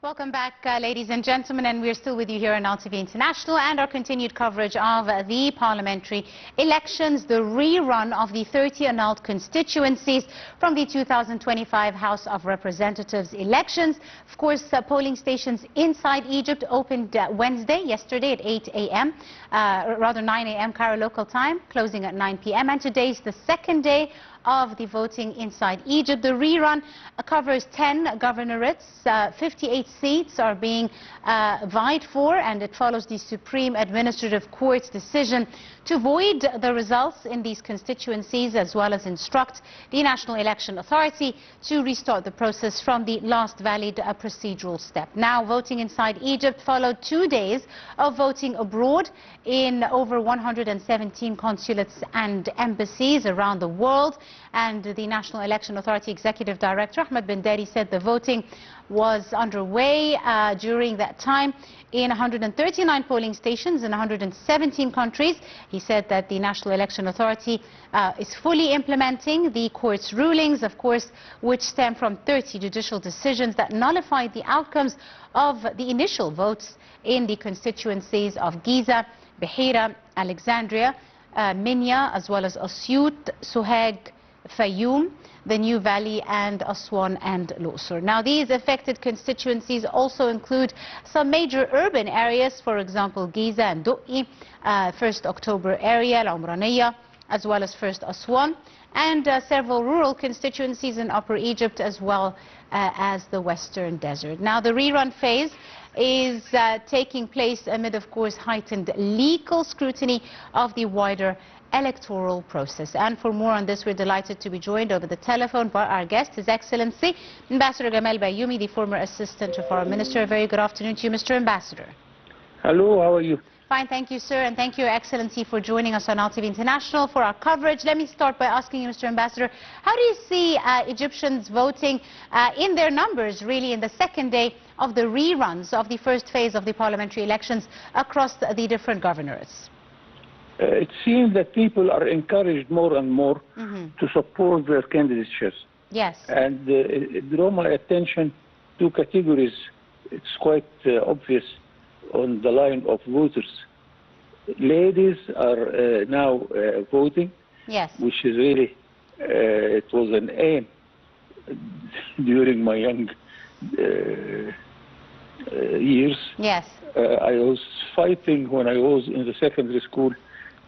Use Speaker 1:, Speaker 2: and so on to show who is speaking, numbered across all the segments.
Speaker 1: Welcome back, ladies and gentlemen, and we're still with you here on Nile TV International and our continued coverage of the parliamentary elections, the rerun of the 30 annulled constituencies from the 2025 House of Representatives elections. Of course, polling stations inside Egypt opened yesterday at 8 a.m., rather 9 a.m. Cairo local time, closing at 9 p.m. And today's the second day of the voting inside Egypt. The rerun covers 10 governorates, 58 seats are being vied for, and it follows the Supreme Administrative Court's decision to void the results in these constituencies, as well as instruct the National Election Authority to restart the process from the last valid procedural step. Now, voting inside Egypt followed 2 days of voting abroad in over 117 consulates and embassies around the world. And the National Election Authority Executive Director Ahmed bin Dari said the voting was underway during that time in 139 polling stations in 117 countries. He said that the National Election Authority is fully implementing the court's rulings, of course, which stem from 30 judicial decisions that nullified the outcomes of the initial votes in the constituencies of Giza, Bahira, Alexandria, Minya, as well as Asyut, Suheg, Fayoum, the New Valley, and Aswan and Luqsor. Now, these affected constituencies also include some major urban areas, for example, Giza and Du'i, 1st October area, Al Umraniya, as well as 1st Aswan, and several rural constituencies in Upper Egypt, as well as the Western Desert. Now, the rerun phase is taking place amid, of course, heightened legal scrutiny of the wider electoral process. And for more on this, we're delighted to be joined over the telephone by our guest, His Excellency Ambassador Gamal Bayoumi, the former Assistant to Foreign Minister. A very good afternoon to you, Mr. Ambassador.
Speaker 2: Hello, how are you?
Speaker 1: Fine, thank you, sir, and thank you, Your Excellency, for joining us on Nile TV International for our coverage. Let me start by asking you, Mr. Ambassador, how do you see Egyptians voting in their numbers, really, in the second day of the reruns of the first phase of the parliamentary elections across the different governorates?
Speaker 2: It seems that people are encouraged more and more to support their candidatures.
Speaker 1: Yes.
Speaker 2: And it drew my attention to categories. It's quite obvious on the line of voters. Ladies are now voting.
Speaker 1: Yes.
Speaker 2: Which is really, it was an aim during my young years.
Speaker 1: Yes.
Speaker 2: I was fighting when I was in the secondary school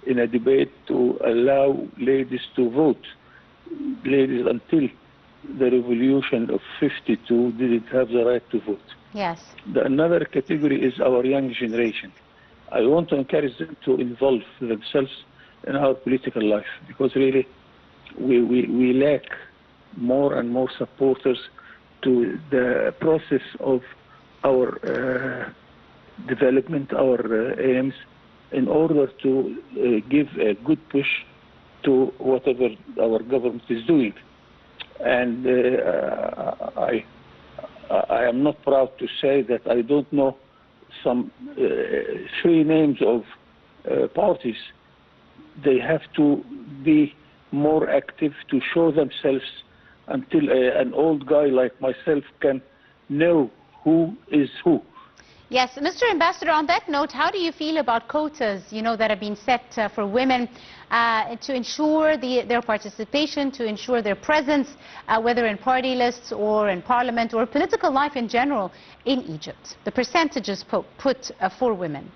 Speaker 2: in a debate to allow ladies to vote. Ladies, until the revolution of '52, didn't have the right to vote.
Speaker 1: Yes.
Speaker 2: Another category is our young generation. I want to encourage them to involve themselves in our political life, because really we lack more and more supporters to the process of our development, our aims, in order to give a good push to whatever our government is doing. And I am not proud to say that I don't know some 3 names of parties. They have to be more active to show themselves until an old guy like myself can know who is who.
Speaker 1: Yes, Mr. Ambassador, on that note, how do you feel about quotas, that have been set for women to ensure their participation, to ensure their presence, whether in party lists or in parliament or political life in general in Egypt? The percentages put for women.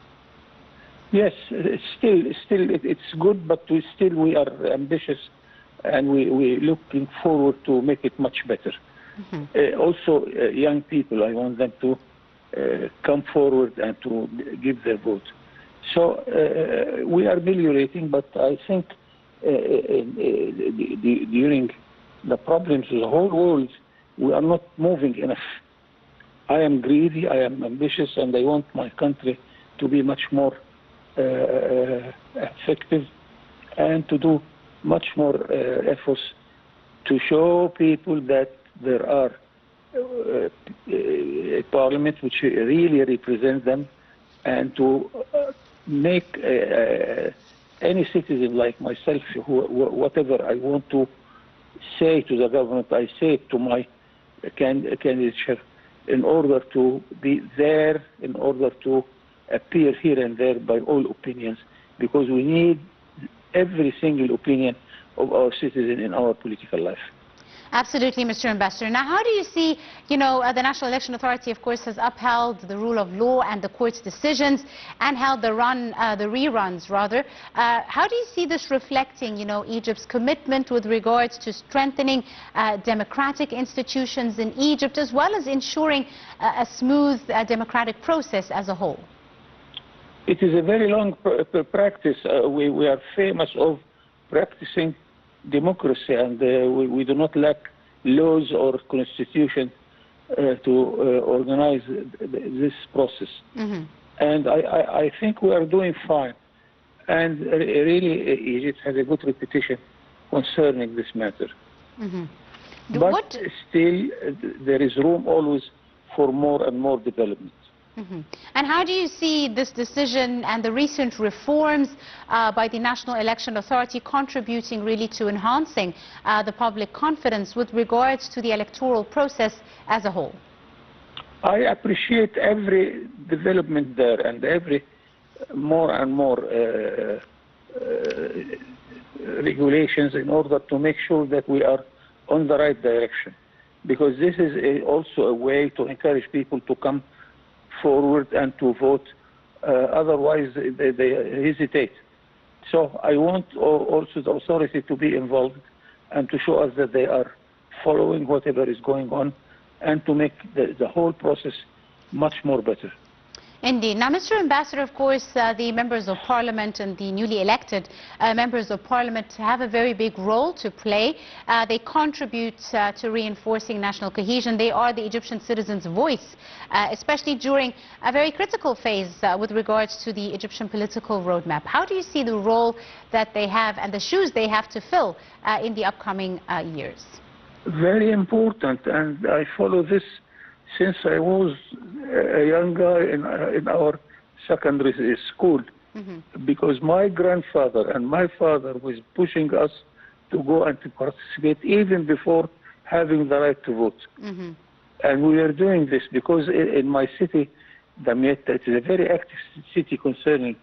Speaker 2: Yes, it's good, but we are ambitious, and we're looking forward to make it much better. Also, young people, I want them to come forward and to give their vote. So we are ameliorating, but I think during the problems of the whole world, we are not moving enough. I am greedy, I am ambitious, and I want my country to be much more effective and to do much more efforts to show people that there are a parliament which really represents them, and to make any citizen like myself, whatever I want to say to the government, I say it to my candidature, in order to be there, in order to appear here and there by all opinions, because we need every single opinion of our citizens in our political life.
Speaker 1: Absolutely, Mr. Ambassador. Now, how do you see, the National Election Authority, of course, has upheld the rule of law and the court's decisions and held the reruns, rather. How do you see this reflecting, Egypt's commitment with regards to strengthening democratic institutions in Egypt, as well as ensuring a smooth democratic process as a whole?
Speaker 2: It is a very long practice. We are famous of practicing democracy, and we do not lack laws or constitution to organize this process. Mm-hmm. And I think we are doing fine. And really, Egypt has a good reputation concerning this matter. Mm-hmm. But still, there is room always for more and more development.
Speaker 1: Mm-hmm. And how do you see this decision and the recent reforms by the National Election Authority contributing really to enhancing the public confidence with regards to the electoral process as a whole?
Speaker 2: I appreciate every development there and every more and more regulations in order to make sure that we are on the right direction. Because this is also a way to encourage people to come forward and to vote, otherwise they hesitate. So I want also the authority to be involved and to show us that they are following whatever is going on and to make the whole process much more better.
Speaker 1: Indeed. Now, Mr. Ambassador, of course, the members of parliament and the newly elected members of parliament have a very big role to play. They contribute to reinforcing national cohesion. They are the Egyptian citizens' voice, especially during a very critical phase with regards to the Egyptian political roadmap. How do you see the role that they have and the shoes they have to fill in the upcoming years?
Speaker 2: Very important, and I follow this since I was a young guy in our secondary school, mm-hmm. because my grandfather and my father was pushing us to go and to participate even before having the right to vote. Mm-hmm. And we are doing this because in my city, Damietta, it is a very active city concerning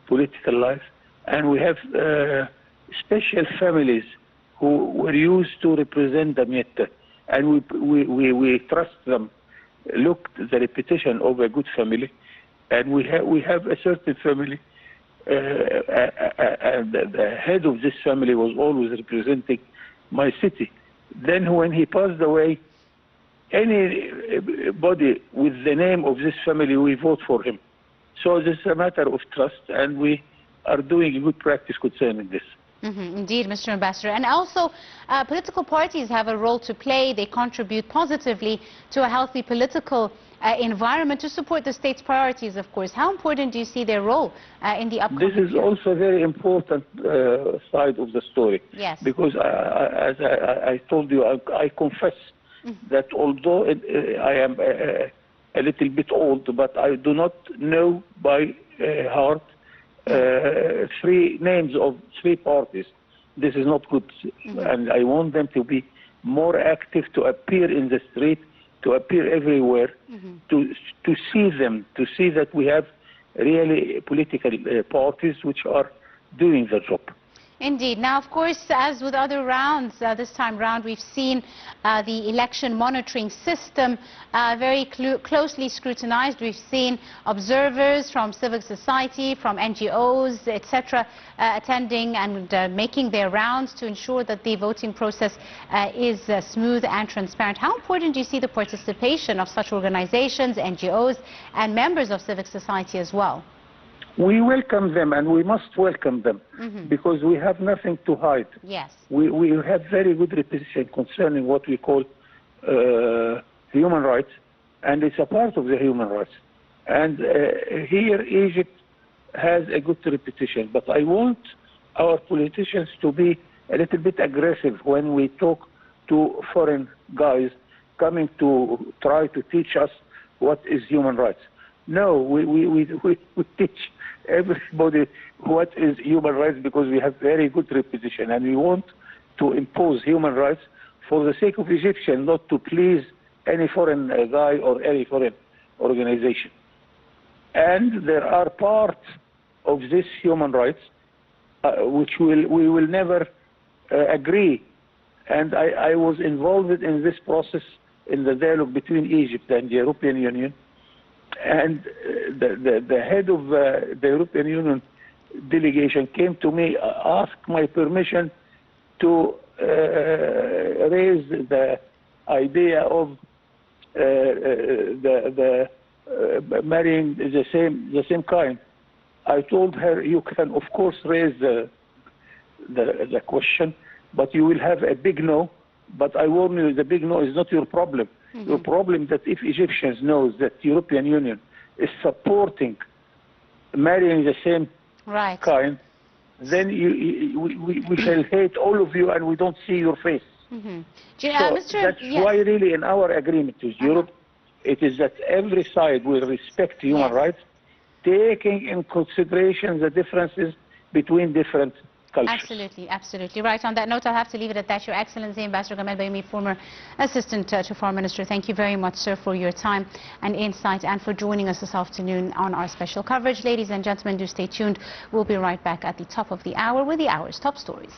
Speaker 2: political life, and we have special families who were used to represent Damietta, and we trust them. Look, the reputation of a good family, and we have a certain family, and the head of this family was always representing my city. Then when he passed away, anybody with the name of this family, we vote for him. So this is a matter of trust, and we are doing a good practice concerning this.
Speaker 1: Mm-hmm. Indeed, Mr. Ambassador. And also, political parties have a role to play. They contribute positively to a healthy political environment to support the state's priorities, of course. How important do you see their role in the upcoming
Speaker 2: This is
Speaker 1: year?
Speaker 2: also a very important side of the story.
Speaker 1: Yes.
Speaker 2: Because as I told you, I confess mm-hmm. that although I am a little bit old, but I do not know by heart three names of three parties. This is not good, mm-hmm. and I want them to be more active, to appear in the street, to appear everywhere, mm-hmm. to see them, to see that we have really political parties which are doing the job.
Speaker 1: Indeed. Now, of course, as with other rounds, this time round, we've seen the election monitoring system very closely scrutinized. We've seen observers from civil society, from NGOs, etc., attending and making their rounds to ensure that the voting process is smooth and transparent. How important do you see the participation of such organizations, NGOs, and members of civic society as well?
Speaker 2: We welcome them, and we must welcome them, mm-hmm. because we have nothing to hide.
Speaker 1: Yes.
Speaker 2: We have very good reputation concerning what we call human rights, and it's a part of the human rights. And here Egypt has a good reputation, but I want our politicians to be a little bit aggressive when we talk to foreign guys coming to try to teach us what is human rights. No, we teach everybody what is human rights because we have very good reputation, and we want to impose human rights for the sake of Egyptians, not to please any foreign guy or any foreign organization. And there are parts of this human rights which we will never agree. And I was involved in this process in the dialogue between Egypt and the European Union. And the head of the European Union delegation came to me, asked my permission to raise the idea of marrying the same kind. I told her, you can of course raise the question, but you will have a big no. But I warn you, the big no is not your problem. Mm-hmm. Your problem that if Egyptians know that the European Union is supporting marrying the same kind, then we shall hate all of you and we don't see your face.
Speaker 1: Mm-hmm.
Speaker 2: So that's why really in our agreement with Europe, it is that every side will respect human rights, taking in consideration the differences between different cultures.
Speaker 1: Absolutely, absolutely. Right, on that note, I'll have to leave it at that. Your Excellency, Ambassador Gamal Bayoumi, former Assistant to Foreign Minister, thank you very much, sir, for your time and insight and for joining us this afternoon on our special coverage. Ladies and gentlemen, do stay tuned. We'll be right back at the top of the hour with the hour's top stories.